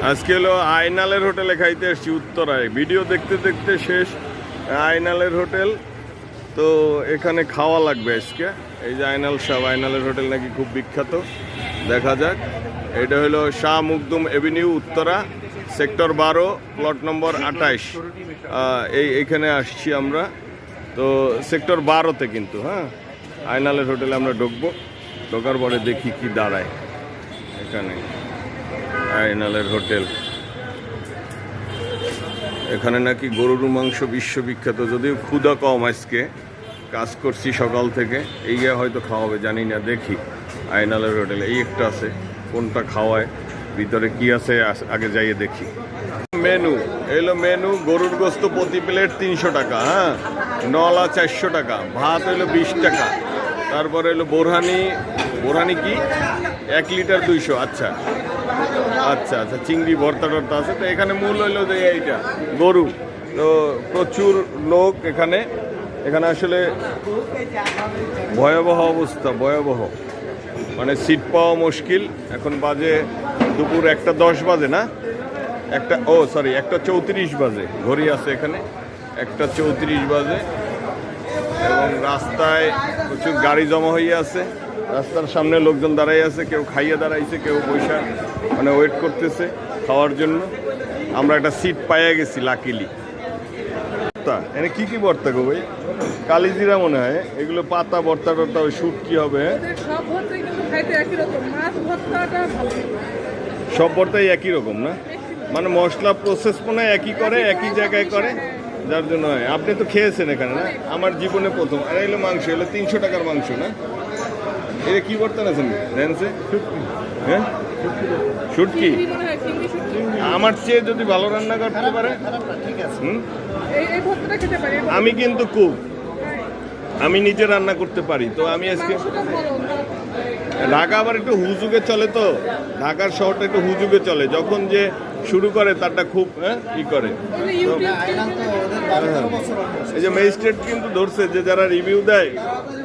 আজকে হলো আইনালের হোটেলে খাইতে এসছি উত্তরায়। ভিডিও দেখতে দেখতে শেষ। আইনালের হোটেল, তো এখানে খাওয়া লাগবে আজকে। এই যে আইনাল শাহ, আইনালের হোটেল নাকি খুব বিখ্যাত, দেখা যাক। এটা হলো Shah Makhdum avenue, Uttara, sector 12, plot number 28। এইখানে আসছি আমরা, তো সেক্টর 12-তে কিন্তু। হ্যাঁ, আইনালের হোটেলে আমরা ঢুকবো, ঢোকার পরে দেখি কি দাঁড়ায়। এখানে আইনালের হোটেল, এখানে নাকি গরুর মাংস বিশ্ববিখ্যাত। যদিও ক্ষুধা কম, আজকে কাজ করছি সকাল থেকে, এই হয়তো খাওয়াবে জানি না, দেখি। আইনালের হোটেলে এই একটা আছে, কোনটা খাওয়ায়, ভিতরে কি আছে আগে যাইয়ে দেখি। মেনু এলো, মেনু গরুর গোস্ত প্রতি প্লেট 300 টাকা। হ্যাঁ, নলা 400 টাকা, ভাত হইলো 20 টাকা, তারপরে হলো বোরহানি। বোরহানি কি 1 লিটার 200। আচ্ছা আচ্ছা আচ্ছা, চিংড়ি ভর্তা টর্তা আছে। তো এখানে মূল হইলো যে এইটা গরু। তো প্রচুর লোক এখানে। এখানে আসলে ভয়াবহ অবস্থা, ভয়াবহ, মানে সিট পাওয়া মুশকিল। এখন বাজে দুপুর 1:10 বাজে না, 1:34 বাজে, ঘড়ি আছে এখানে, 1:34 বাজে। এবং রাস্তায় প্রচুর গাড়ি জমা হয়ে আছে, রাস্তার সামনে লোকজন দাঁড়াই আছে, কেউ খাইয়ে দাঁড়াইছে, কেউ পয়সা মানে ওয়েট করতেছে খাওয়ার জন্য। আমরা একটা সিট পাইয়া গেছি লাকিলি। এনে কি কি ভর্তা গো ভাই? কালিজিরা মনে হয় এগুলো, পাতা ভর্তা টর্তা, ওই শুট কি হবে? সব ভর্তাই একই রকম না, মানে মশলা প্রসেস মনে হয় একই করে, একই জায়গায় করে, যার জন্য হয়। আপনি তো খেয়েছেন এখানে না? আমার জীবনে প্রথম। আর এলো মাংস, এলো 300 টাকার মাংস না? এটা কি ভর্তা আছেন রেন্সে? হ্যাঁ, শুটকি। আমার চেয়ে যদি ভালো রান্না করতে পারে। আমি কিন্তু কুক, আমি নিজে রান্না করতে পারি। তো আমি আজকে ঢাকা আবার একটু হুজুগে চলে, তো ঢাকার শহরটা একটু হুজুগে চলে। যখন যে শুরু করে তারটা খুব ই করে। এই যে ম্যাজিস্ট্রেট কিন্তু ধরছে যে যারা রিভিউ দেয়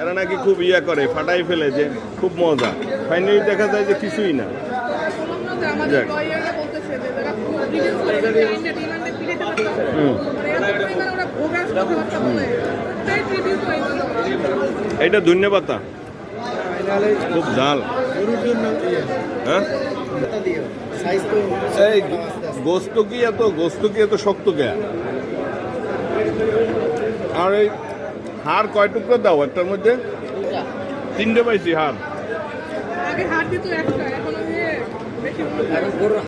এরা নাকি খুব ইয়া করে, ফাটাই ফেলে, যে খুব মজা। ফাইনালি দেখা যায় যে কিছুই না। এটা ধন্যবাদ, খুব ঝাল। হ্যাঁ, গোস্ত কি এত শক্ত কে? আর এই হাড় কয় টুকরো দাও একটার মধ্যে? 3টে পাইছি হাড়।